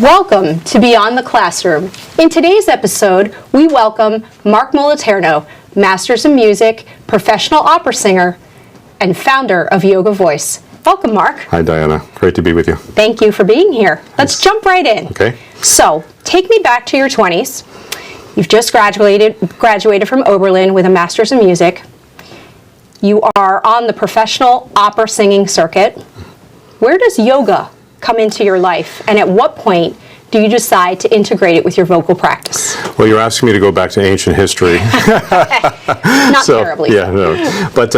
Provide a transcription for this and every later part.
Welcome to Beyond the Classroom. In today's episode, we welcome Mark Moliterno, Masters in Music, professional opera singer, and founder of YogaVoice. Welcome, Mark. Hi, Diana. Great to be with you. Thank you for being here. Let's jump right in. Okay. So, take me back to your 20s. You've just graduated from Oberlin with a Master's in Music. You are on the professional opera singing circuit. Where does yoga come into your life, and at what point do you decide to integrate it with your vocal practice? Well, you're asking me to go back to ancient history. Not terribly. Yeah, no. But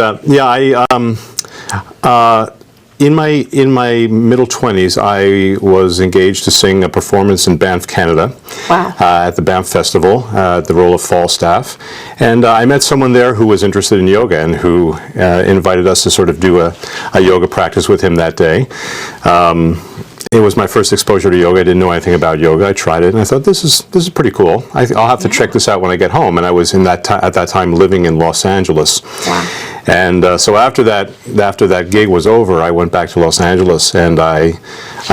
in my middle 20s, I was engaged to sing a performance in Banff, Canada. Wow. At the Banff Festival, the role of fall staff. And I met someone there who was interested in yoga and who invited us to sort of do a yoga practice with him that day. It was my first exposure to yoga. I didn't know anything about yoga. I tried it and I thought, this is pretty cool. I'll have to check this out when I get home. And I was at that time living in Los Angeles. Wow. And so after that gig was over, I went back to Los Angeles and I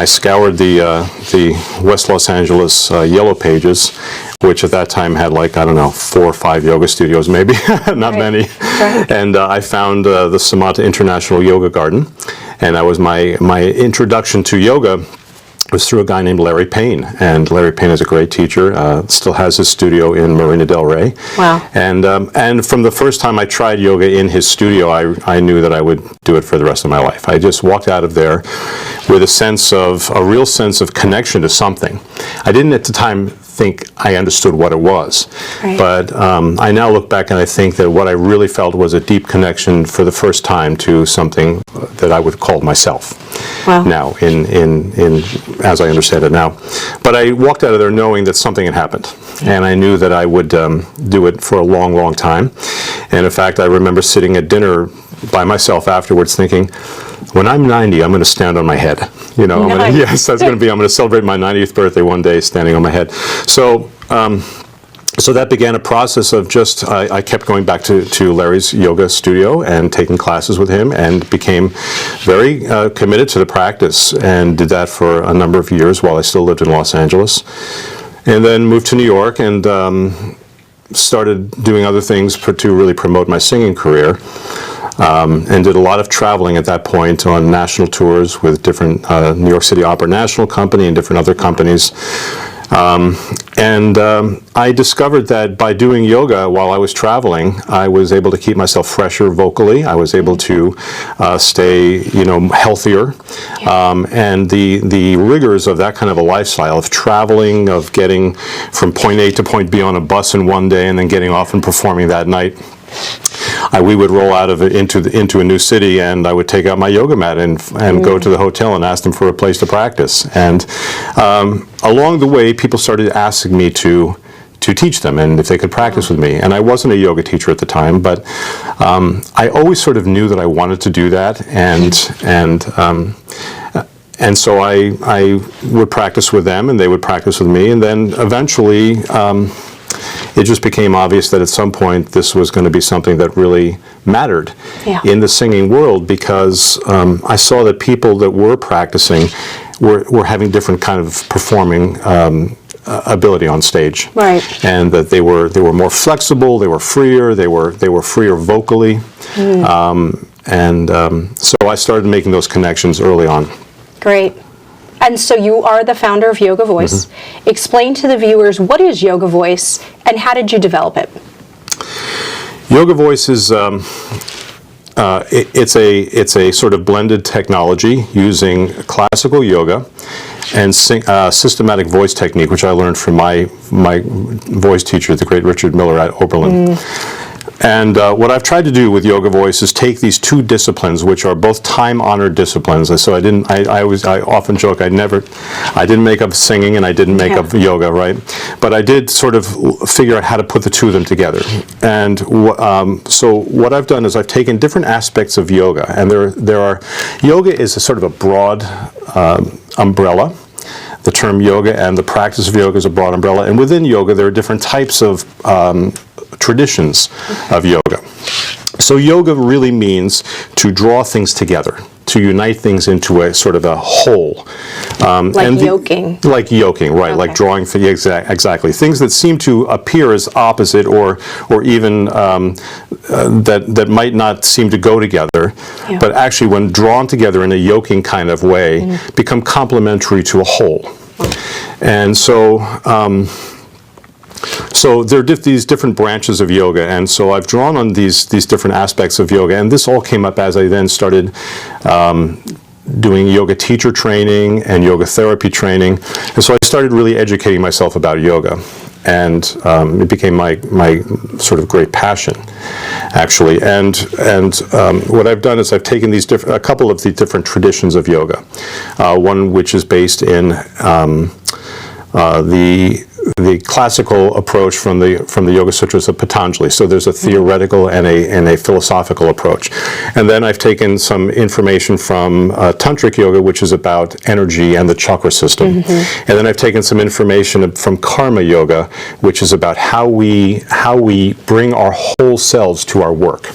scoured the West Los Angeles Yellow Pages, which at that time had 4 or 5 yoga studios, maybe, not many. Right. And I found the Samata International Yoga Garden, and that was my introduction to yoga. Was through a guy named Larry Payne, and Larry Payne is a great teacher. Still has his studio in Marina Del Rey. Wow! And from the first time I tried yoga in his studio, I knew that I would do it for the rest of my life. I just walked out of there with a real sense of connection to something. I didn't at the time think I understood what it was, right. But I now look back and I think that what I really felt was a deep connection for the first time to something that I would call myself. Wow. Now, in as I understand it now. But I walked out of there knowing that something had happened, and I knew that I would do it for a long, long time. And in fact, I remember sitting at dinner by myself afterwards thinking, when I'm 90, I'm going to stand on my head. You know, Nice. I'm going to celebrate my 90th birthday one day standing on my head. So that began a process of just, I kept going back to Larry's yoga studio and taking classes with him, and became very committed to the practice, and did that for a number of years while I still lived in Los Angeles. And then moved to New York and started doing other things to really promote my singing career. And did a lot of traveling at that point on national tours with different New York City Opera National Company and different other companies. I discovered that by doing yoga while I was traveling, I was able to keep myself fresher vocally. I was able to stay, healthier. And the rigors of that kind of a lifestyle, of traveling, of getting from point A to point B on a bus in one day and then getting off and performing that night. We would roll out of it into a new city, and I would take out my yoga mat and go to the hotel and ask them for a place to practice. And along the way, people started asking me to teach them and if they could practice with me. And I wasn't a yoga teacher at the time, but I always sort of knew that I wanted to do that, and so I would practice with them, and they would practice with me, and then eventually. It just became obvious that at some point this was going to be something that really mattered in the singing world, because I saw that people that were practicing were having different kind of performing ability on stage, right? And that they were more flexible, they were freer, they were freer vocally, so I started making those connections early on. Great. And so you are the founder of YogaVoice. Mm-hmm. Explain to the viewers, what is YogaVoice and how did you develop it? YogaVoice is it's a sort of blended technology using classical yoga and systematic voice technique, which I learned from my voice teacher, the great Richard Miller at Oberlin. And what I've tried to do with YogaVoice is take these two disciplines, which are both time-honored disciplines. And so I often joke I didn't make up singing and I didn't make up yoga, right? But I did sort of figure out how to put the two of them together. And so what I've done is I've taken different aspects of yoga, and yoga is a sort of a broad umbrella. The term yoga and the practice of yoga is a broad umbrella, and within yoga there are different types of traditions of yoga. So yoga really means to draw things together, to unite things into a sort of a whole. Like yoking. Like yoking, right? Like drawing. Exactly. Things that seem to appear as opposite, or even that might not seem to go together, but actually, when drawn together in a yoking kind of way, become complementary to a whole. And so. So there are these different branches of yoga, and so I've drawn on these different aspects of yoga, and this all came up as I then started doing yoga teacher training and yoga therapy training, and so I started really educating myself about yoga, and it became my sort of great passion, actually. And what I've done is I've taken a couple of the different traditions of yoga, one which is based in the classical approach from the Yoga Sutras of Patanjali. So there's a theoretical and a philosophical approach. And then I've taken some information from Tantric Yoga, which is about energy and the chakra system. And then I've taken some information from Karma Yoga, which is about how we bring our whole selves to our work.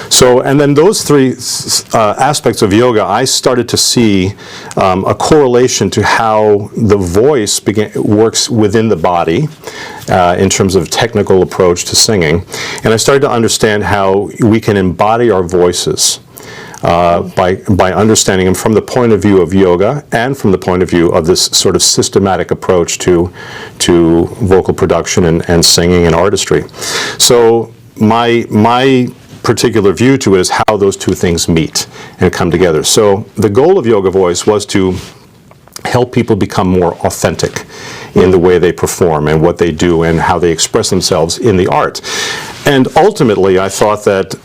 So, and then those three aspects of yoga, I started to see a correlation to how the voice works within the body in terms of technical approach to singing. And I started to understand how we can embody our voices by understanding them from the point of view of yoga and from the point of view of this sort of systematic approach to vocal production and singing and artistry. So my particular view to it is how those two things meet and come together. So the goal of YogaVoice was to help people become more authentic in the way they perform and what they do and how they express themselves in the art. And ultimately, I thought that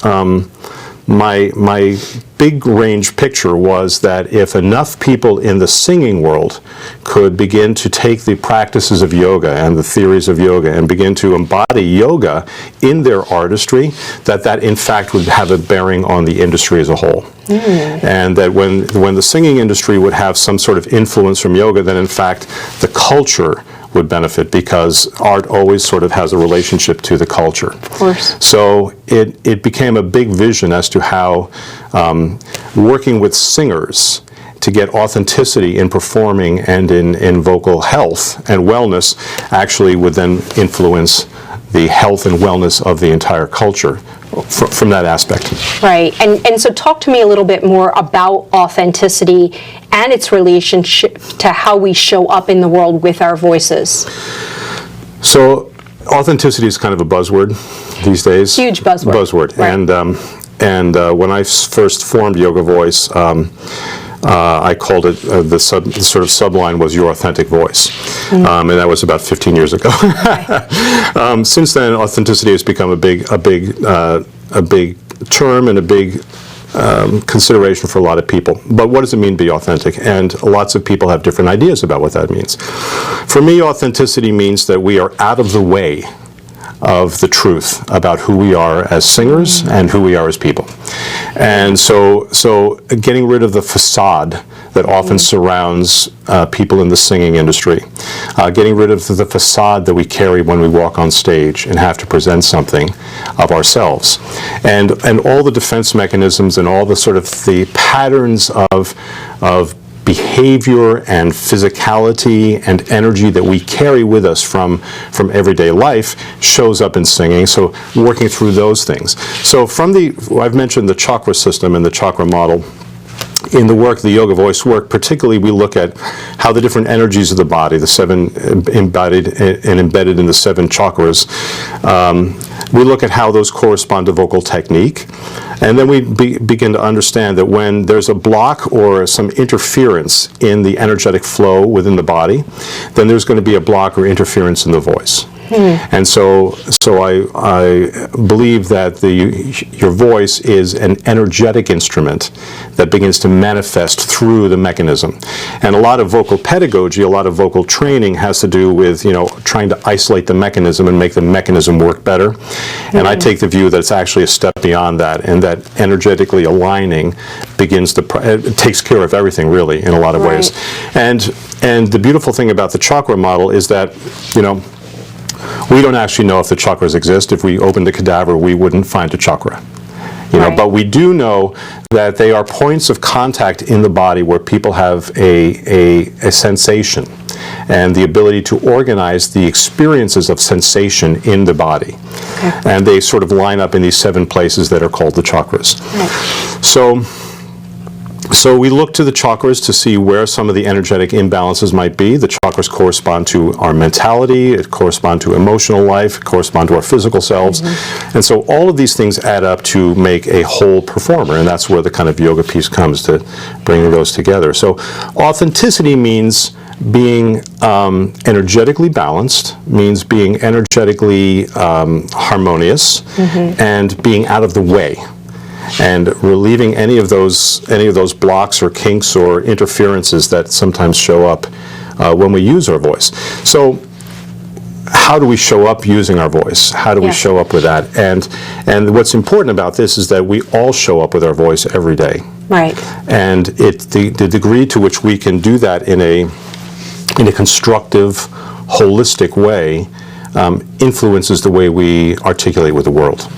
my big range picture was that if enough people in the singing world could begin to take the practices of yoga and the theories of yoga and begin to embody yoga in their artistry, that in fact would have a bearing on the industry as a whole. And that when the singing industry would have some sort of influence from yoga, then in fact the culture would benefit, because art always sort of has a relationship to the culture. Of course. So it became a big vision as to how working with singers to get authenticity in performing and in vocal health and wellness actually would then influence the health and wellness of the entire culture from that aspect. Right. And so talk to me a little bit more about authenticity and its relationship to how we show up in the world with our voices. So authenticity is kind of a buzzword these days. Huge buzzword. Right. And when I first formed YogaVoice, I called it, the sort of subline was Your Authentic Voice. And that was about 15 years ago. Since then, authenticity has become a big term and a big consideration for a lot of people. But what does it mean to be authentic? And lots of people have different ideas about what that means. For me, authenticity means that we are out of the way of the truth about who we are as singers and who we are as people. And so getting rid of the facade that often surrounds people in the singing industry, getting rid of the facade that we carry when we walk on stage and have to present something of ourselves, and all the defense mechanisms and all the sort of the patterns of behavior and physicality and energy that we carry with us from everyday life shows up in singing. So working through those things. So I've mentioned the chakra system and the chakra model. In the work, the YogaVoice work, particularly we look at how the different energies of the body, the seven embodied and embedded in the seven chakras, we look at how those correspond to vocal technique. And then we begin to understand that when there's a block or some interference in the energetic flow within the body, then there's going to be a block or interference in the voice. And so I believe that your voice is an energetic instrument that begins to manifest through the mechanism. And a lot of vocal pedagogy, a lot of vocal training has to do with, trying to isolate the mechanism and make the mechanism work better. And I take the view that it's actually a step beyond that, and that energetically aligning it takes care of everything really in a lot of ways. And the beautiful thing about the chakra model is that, we don't actually know if the chakras exist. If we opened a cadaver, we wouldn't find a chakra. You know, Right. but we do know that they are points of contact in the body where people have a sensation and the ability to organize the experiences of sensation in the body. Okay. And they sort of line up in these 7 places that are called the chakras. Right. So we look to the chakras to see where some of the energetic imbalances might be. The chakras correspond to our mentality, it corresponds to emotional life, it corresponds to our physical selves. And so all of these things add up to make a whole performer, and that's where the kind of yoga piece comes, to bring those together. So authenticity means being energetically balanced, means being energetically harmonious, and being out of the way, and relieving any of those blocks or kinks or interferences that sometimes show up when we use our voice. So how do we show up using our voice? How do we show up with that? And what's important about this is that we all show up with our voice every day. Right. And the degree to which we can do that in a constructive, holistic way influences the way we articulate with the world.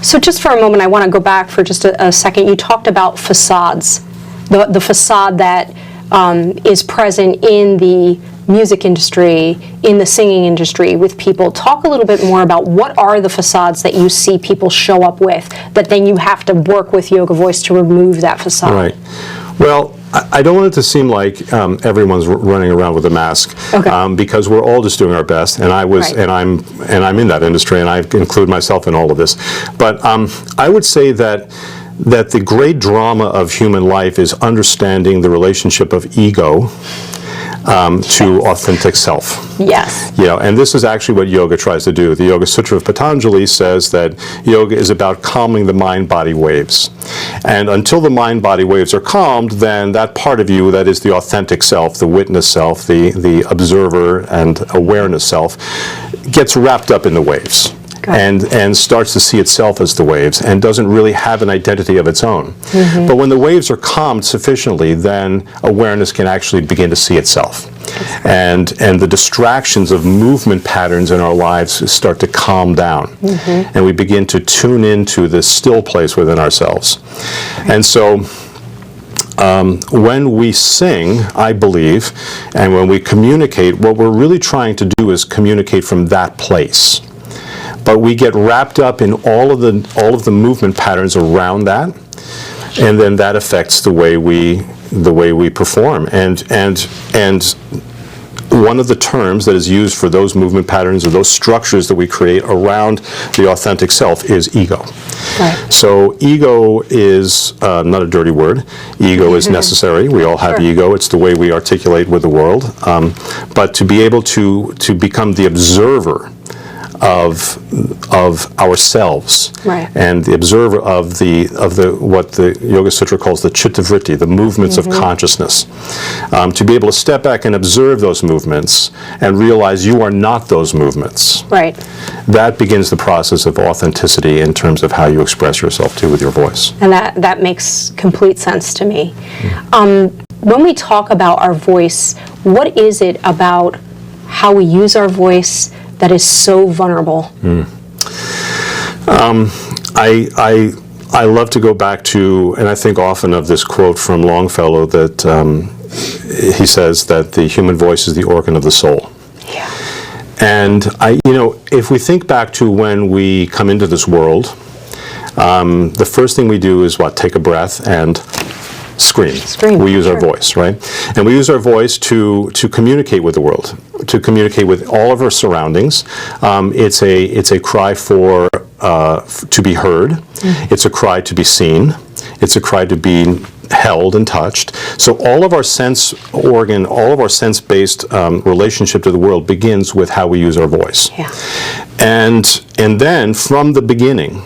So just for a moment, I want to go back for just a second. You talked about facades, the facade that is present in the music industry, in the singing industry with people. Talk a little bit more about what are the facades that you see people show up with that then you have to work with YogaVoice to remove that facade. Right. Well, I don't want it to seem like everyone's running around with a mask, because we're all just doing our best. And I was, and I'm in that industry, and I include myself in all of this. But I would say that the great drama of human life is understanding the relationship of ego to authentic self. Yes. You know, and this is actually what yoga tries to do. The Yoga Sutra of Patanjali says that yoga is about calming the mind-body waves. And until the mind-body waves are calmed, then that part of you that is the authentic self, the witness self, the observer and awareness self, gets wrapped up in the waves. And starts to see itself as the waves and doesn't really have an identity of its own. But when the waves are calmed sufficiently, then awareness can actually begin to see itself. And the distractions of movement patterns in our lives start to calm down. And we begin to tune into this still place within ourselves. And so when we sing, I believe, and when we communicate, what we're really trying to do is communicate from that place. But we get wrapped up in all of the movement patterns around that, and then that affects the way we perform. And one of the terms that is used for those movement patterns or those structures that we create around the authentic self is ego. Right. So ego is not a dirty word. Ego is necessary. We all have ego. It's the way we articulate with the world. But to be able to become the observer of ourselves, and the observer of the what the Yoga Sutra calls the chitta vritti, the movements of consciousness. To be able to step back and observe those movements and realize you are not those movements. Right. That begins the process of authenticity in terms of how you express yourself too with your voice. And that makes complete sense to me. When we talk about our voice, what is it about how we use our voice that is so vulnerable? I love to go back to, and I think often of this quote from Longfellow that he says that the human voice is the organ of the soul. Yeah. And if we think back to when we come into this world, the first thing we do is what? Take a breath and scream. We use our voice, right? And we use our voice to communicate with the world, to communicate with all of our surroundings. It's a cry for to be heard. It's a cry to be seen. It's a cry to be held and touched. So all of our sense organ, all of our sense-based relationship to the world begins with how we use our voice. Yeah. And then from the beginning,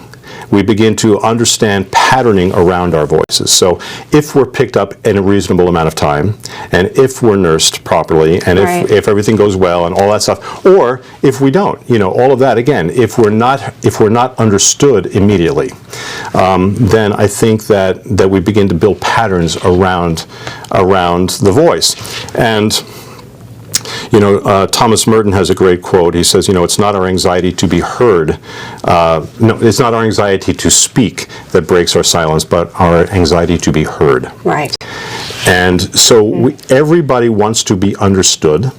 we begin to understand patterning around our voices. So if we're picked up in a reasonable amount of time, and if we're nursed properly, and if everything goes well and all that stuff, or if we don't, all of that, again, if we're not understood immediately, then I think that we begin to build patterns around the voice. And Thomas Merton has a great quote. He says, it's not our anxiety to be heard. No, it's not our anxiety to speak that breaks our silence, but our anxiety to be heard. Right. And so everybody wants to be understood.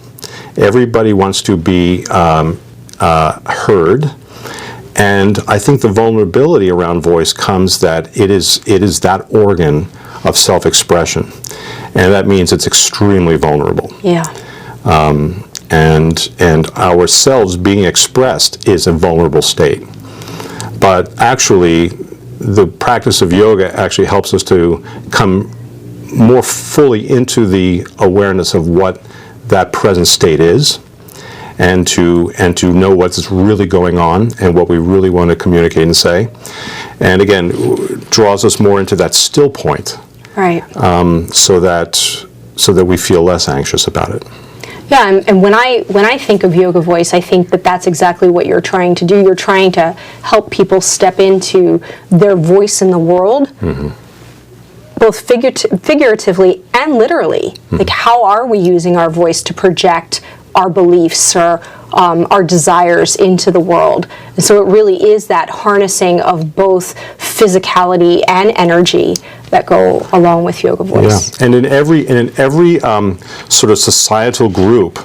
Everybody wants to be heard. And I think the vulnerability around voice comes that it is that organ of self-expression. And that means it's extremely vulnerable. Yeah. And ourselves being expressed is a vulnerable state. But actually, the practice of yoga actually helps us to come more fully into the awareness of what that present state is, and to know what's really going on and what we really want to communicate and say. And again, draws us more into that still point. Right. So that we feel less anxious about it. Yeah, and when I think of YogaVoice, I think that that's exactly what you're trying to do. You're trying to help people step into their voice in the world, both figuratively and literally. Like, how are we using our voice to project our beliefs or our desires into the world? And so it really is that harnessing of both physicality and energy that go along with YogaVoice. Yeah, and in every sort of societal group,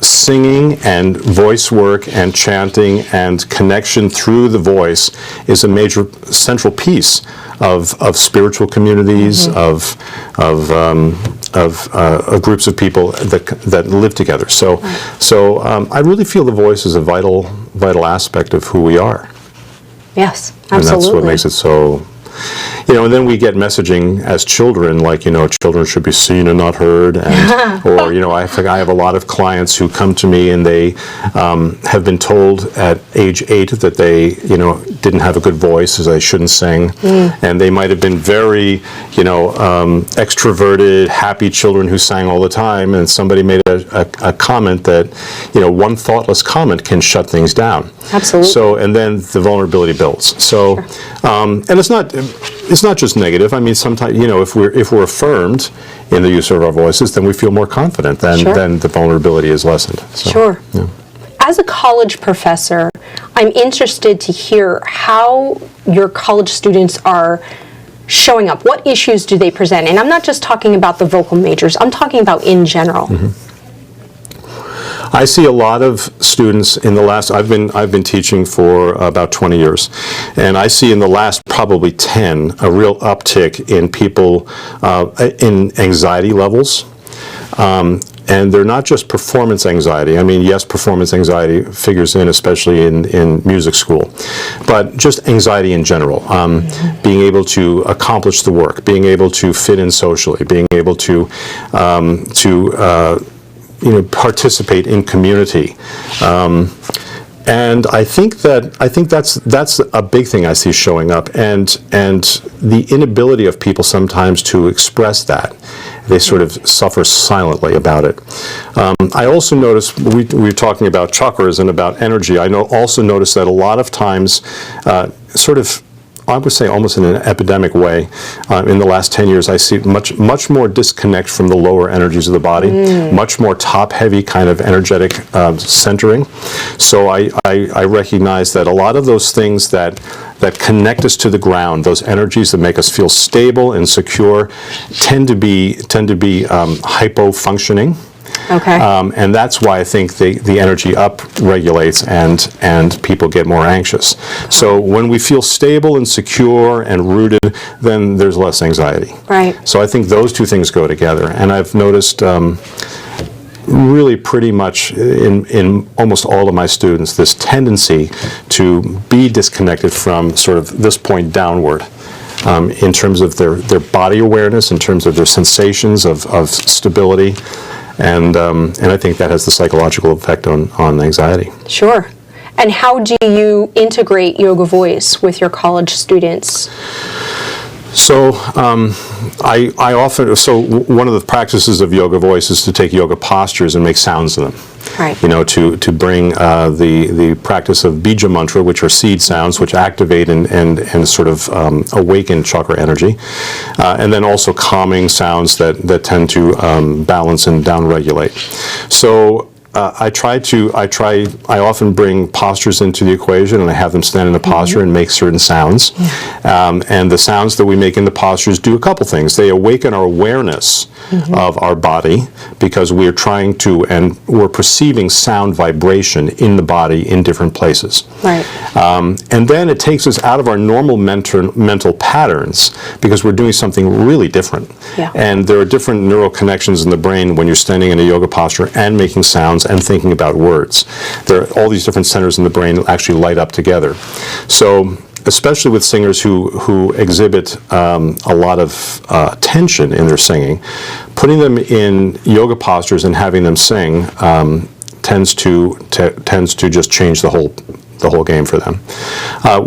singing and voice work and chanting and connection through the voice is a major central piece of spiritual communities, of groups of people that live together. So I really feel the voice is a vital aspect of who we are. Yes, absolutely. And that's what makes it so. And then we get messaging as children, like, children should be seen and not heard, and, or, I have a lot of clients who come to me and they have been told at age 8 that they, didn't have a good voice, as they shouldn't sing, and they might have been very, extroverted, happy children who sang all the time, and somebody made a comment that, one thoughtless comment can shut things down. Absolutely. So, and then the vulnerability builds. So, and it's not just negative. I mean, sometimes, if we're affirmed in the use of our voices, then we feel more confident. Then the vulnerability is lessened. So, sure. Yeah. As a college professor, I'm interested to hear how your college students are showing up. What issues do they present? And I'm not just talking about the vocal majors. I'm talking about in general. I see a lot of students in the last, I've been teaching for about 20 years, and I see in the last probably 10 a real uptick in people in anxiety levels. And they're not just performance anxiety. I mean, yes, performance anxiety figures in, especially in music school, but just anxiety in general. Being able to accomplish the work, being able to fit in socially, being able to participate in community. And I think that's a big thing I see showing up, and the inability of people sometimes to express that. They sort of suffer silently about it. I also notice, we were talking about chakras and about energy. I also notice that a lot of times, I would say almost in an epidemic way, in the last 10 years, I see much more disconnect from the lower energies of the body, much more top-heavy kind of energetic centering. So I recognize that a lot of those things that connect us to the ground, those energies that make us feel stable and secure, tend to be hypo-functioning. Okay. And that's why I think the energy up regulates and people get more anxious. So when we feel stable and secure and rooted, then there's less anxiety. Right. So I think those two things go together. And I've noticed really pretty much in almost all of my students this tendency to be disconnected from sort of this point downward. In terms of their body awareness, in terms of their sensations of stability. And I think that has the psychological effect on anxiety. Sure. And how do you integrate YogaVoice with your college students? So I often, one of the practices of YogaVoice is to take yoga postures and make sounds in them. Right. You know, to bring the practice of bija mantra, which are seed sounds, which activate and sort of awaken chakra energy, and then also calming sounds that tend to balance and downregulate. So I often bring postures into the equation, and I have them stand in a posture and make certain sounds. And the sounds that we make in the postures do a couple things. They awaken our awareness of our body, because we're trying to, and we're perceiving sound vibration in the body in different places. Right. And then it takes us out of our normal mental patterns, because we're doing something really different. Yeah. And there are different neural connections in the brain when you're standing in a yoga posture and making sounds and thinking about words. There are all these different centers in the brain that actually light up together. So especially with singers who exhibit a lot of tension in their singing, putting them in yoga postures and having them sing tends to just change the whole game for them.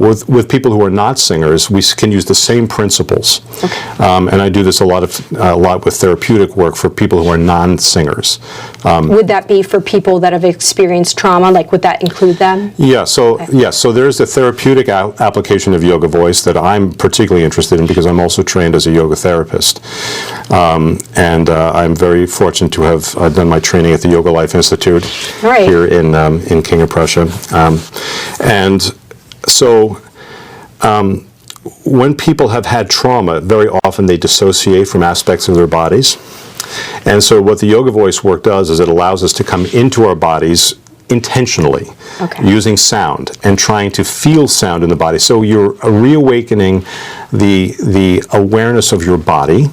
With people who are not singers, we can use the same principles. Okay. And I do this a lot with therapeutic work for people who are non-singers. Would that be for people that have experienced trauma? Like, would that include them? Yeah. So there's a therapeutic application of YogaVoice that I'm particularly interested in, because I'm also trained as a yoga therapist, and I'm very fortunate to have done my training at the Yoga Life Institute here in King of Prussia. And so when people have had trauma, very often they dissociate from aspects of their bodies. And so what the YogaVoice work does is it allows us to come into our bodies intentionally, using sound and trying to feel sound in the body. So you're reawakening the awareness of your body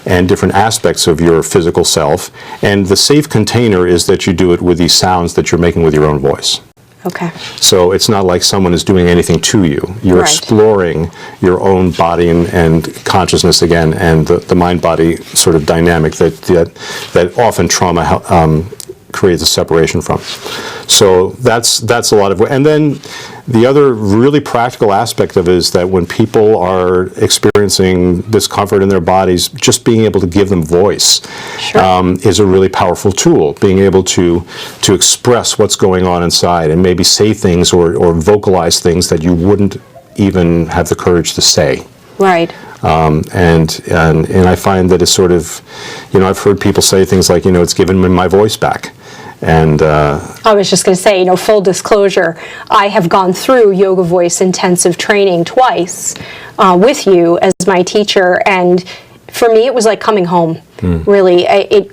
and different aspects of your physical self. And the safe container is that you do it with these sounds that you're making with your own voice. Okay. So it's not like someone is doing anything to you. You're exploring your own body and consciousness again, and the mind-body sort of dynamic that often trauma creates a separation from. So that's a lot of, and then the other really practical aspect of it is that when people are experiencing discomfort in their bodies, just being able to give them voice is a really powerful tool. Being able to express what's going on inside and maybe say things or vocalize things that you wouldn't even have the courage to say. Right. And I find that it's sort of, I've heard people say things like, it's given me my voice back. And I was just going to say, full disclosure, I have gone through YogaVoice intensive training twice with you as my teacher, and for me it was like coming home. Really, I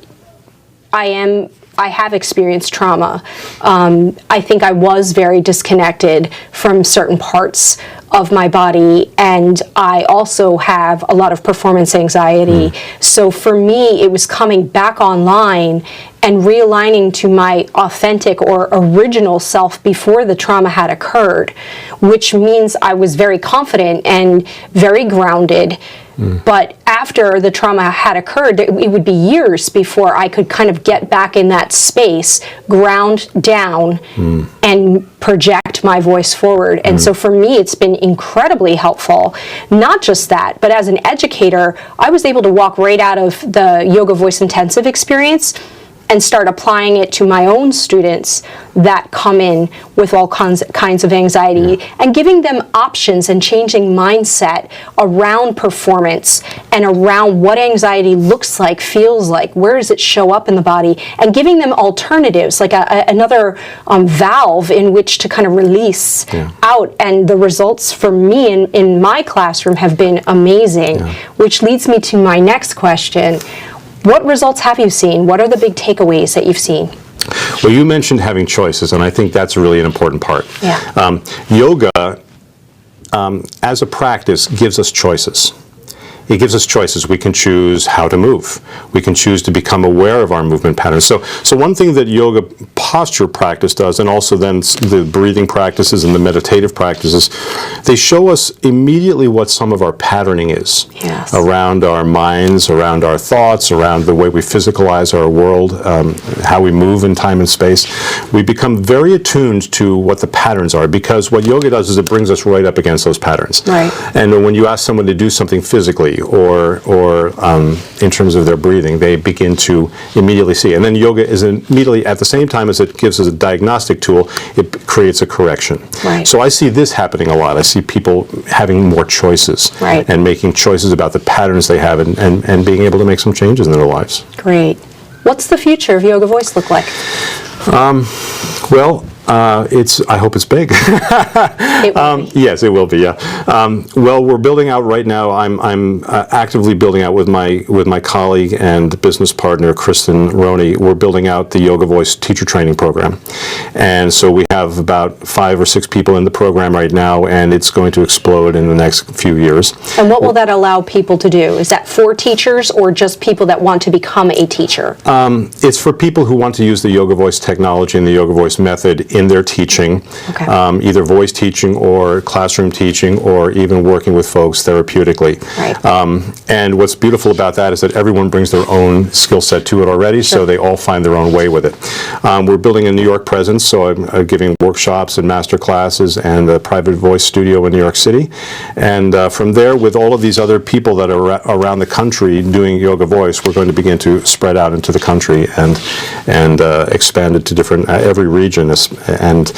have experienced trauma. I think I was very disconnected from certain parts of my body, and I also have a lot of performance anxiety. So for me, it was coming back online and realigning to my authentic or original self before the trauma had occurred, which means I was very confident and very grounded. But after the trauma had occurred, it would be years before I could kind of get back in that space, ground down, and project my voice forward. And so for me, it's been incredibly helpful. Not just that, but as an educator, I was able to walk right out of the YogaVoice intensive experience and start applying it to my own students that come in with all kinds of anxiety, and giving them options and changing mindset around performance and around what anxiety looks like, feels like, where does it show up in the body, and giving them alternatives, like another valve in which to kind of release out. And the results for me in my classroom have been amazing, which leads me to my next question. What results have you seen? What are the big takeaways that you've seen? Well, you mentioned having choices, and I think that's really an important part. Yoga, as a practice, gives us choices. it gives us choices. We can choose how to move. We can choose to become aware of our movement patterns. So one thing that yoga posture practice does, and also then the breathing practices and the meditative practices, they show us immediately what some of our patterning is. Yes. Around our minds, around our thoughts, around the way we physicalize our world, how we move in time and space. We become very attuned to what the patterns are, because what yoga does is it brings us right up against those patterns. Right. And when you ask someone to do something physically or in terms of their breathing, they begin to immediately see. And then yoga is immediately, at the same time as it gives us a diagnostic tool, it creates a correction. Right. So I see this happening a lot. I see people having more choices. Right. And making choices about the patterns they have, and being able to make some changes in their lives. Great. What's the future of YogaVoice look like? Well, I hope it's big. It will be. Yes, it will be. Yeah. Well, we're building out right now. I'm actively building out with my colleague and business partner Kristen Roney. We're building out the YogaVoice teacher training program, and so we have about 5 or 6 people in the program right now, and it's going to explode in the next few years. And what will that allow people to do? Is that for teachers or just people that want to become a teacher? It's for people who want to use the YogaVoice technology and the YogaVoice method in their teaching, Okay. Either voice teaching or classroom teaching, or even working with folks therapeutically. Right. And what's beautiful about that is that everyone brings their own skill set to it already, so they all find their own way with it. We're building a New York presence, so I'm giving workshops and master classes and a private voice studio in New York City. And from there, with all of these other people that are around the country doing YogaVoice, we're going to begin to spread out into the country and expand it to different every region. And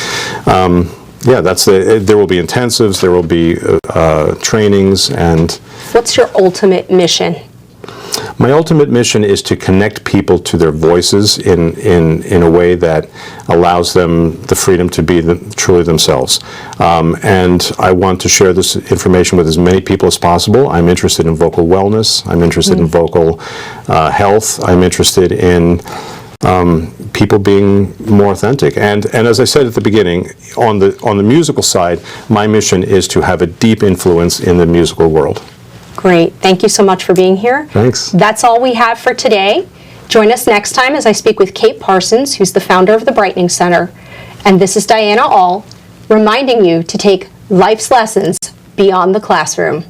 yeah, there will be intensives, there will be trainings, and What's your ultimate mission? my ultimate mission is to connect people to their voices in a way that allows them the freedom to be truly themselves. And I want to share this information with as many people as possible. I'm interested in vocal wellness. I'm interested in vocal health. I'm interested in people being more authentic. And as I said at the beginning, on the musical side, my mission is to have a deep influence in the musical world. Great. Thank you so much for being here. Thanks. That's all we have for today. Join us next time as I speak with Kate Parsons, who's the founder of the Brightening Center. And this is Diana Ahl, reminding you to take life's lessons beyond the classroom.